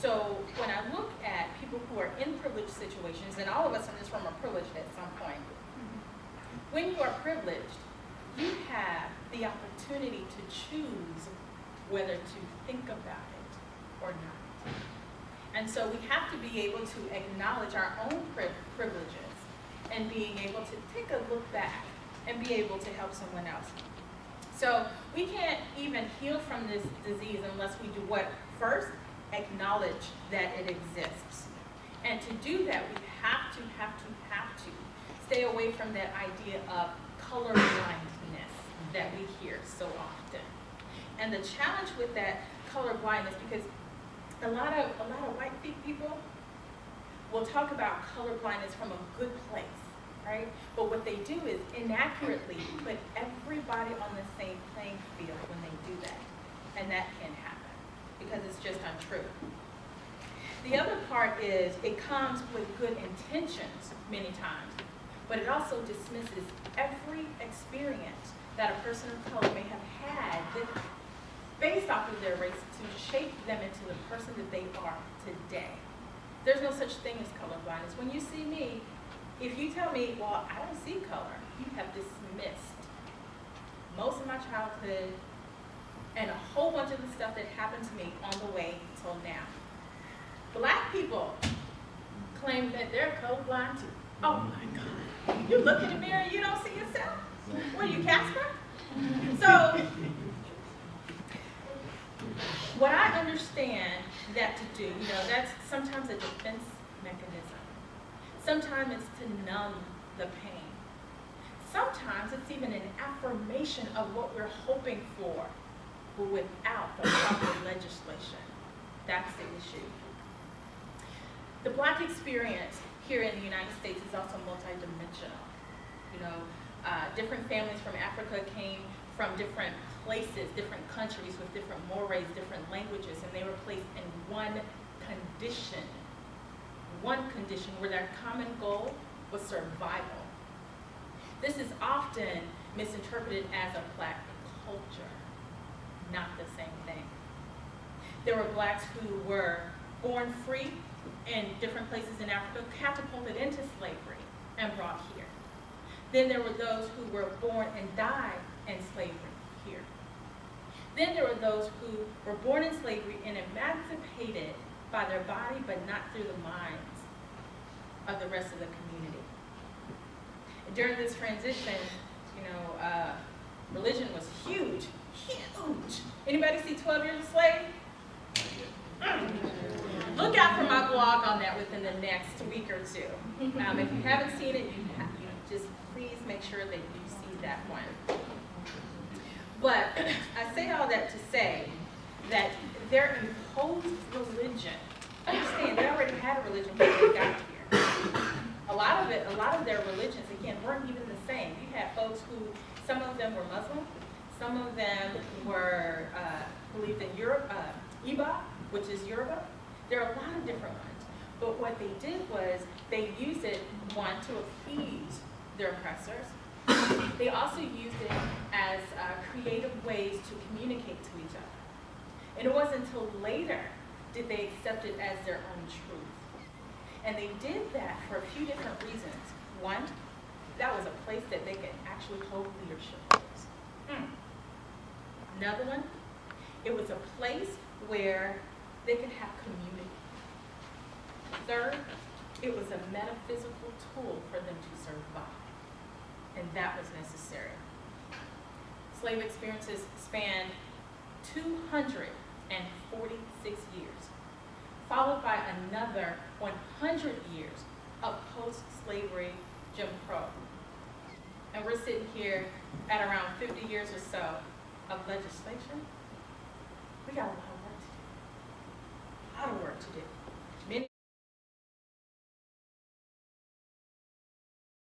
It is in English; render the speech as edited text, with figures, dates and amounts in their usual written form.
So when I look at people who are in privileged situations, and all of us in this room are privileged at some point, when you are privileged, you have the opportunity to choose whether to think about it or not. And so we have to be able to acknowledge our own privileges and being able to take a look back and be able to help someone else. So we can't even heal from this disease unless we do what? First, acknowledge that it exists. And to do that, we have to stay away from that idea of color blindness that we hear so often. And the challenge with that color blindness, because a lot of white people will talk about color blindness from a good place, right? But what they do is inaccurately put everybody on the same playing field when they do that. And that can happen because it's just untrue. The other part is it comes with good intentions many times, but it also dismisses every experience that a person of color may have had based off of their race to shape them into the person that they are today. There's no such thing as color blindness. When you see me, if you tell me, well, I don't see color, you have dismissed most of my childhood and a whole bunch of the stuff that happened to me on the way till now. Black people claim that they're colorblind too. Oh my God. You look in the mirror and you don't see yourself? What are you, Casper? So, what I understand that to do, that's sometimes a defense mechanism. Sometimes it's to numb the pain. Sometimes it's even an affirmation of what we're hoping for, but without the proper legislation. That's the issue. The Black experience here in the United States is also multidimensional. Different families from Africa came from different places, different countries with different mores, different languages, and they were placed in one condition where their common goal was survival. This is often misinterpreted as a Black culture, not the same thing. There were Blacks who were born free in different places in Africa, catapulted into slavery, and brought here. Then there were those who were born and died in slavery here. Then there were those who were born in slavery and emancipated by their body, but not through the minds of the rest of the community. And during this transition, religion was huge. Anybody see 12 Years a Slave? Look out for my blog on that within the next week or two. If you haven't seen it, you just please make sure that you see that one. But I say all that to say that their imposed religion, understand they already had a religion when they got here. A lot of their religions, again, weren't even the same. You had folks who, some of them were Muslim, some of them were believed in Iba, which is Yoruba. There are a lot of different ones. But what they did was they used it, one, to appease their oppressors. They also used it as creative ways to communicate to each other. And it wasn't until later did they accept it as their own truth. And they did that for a few different reasons. One, that was a place that they could actually hold leadership roles. Another one, it was a place where they could have community. Third, it was a metaphysical tool for them to survive. And that was necessary. Slave experiences spanned 246 years, followed by another 100 years of post-slavery Jim Crow. And we're sitting here at around 50 years or so of legislation. We got a lot of work to do.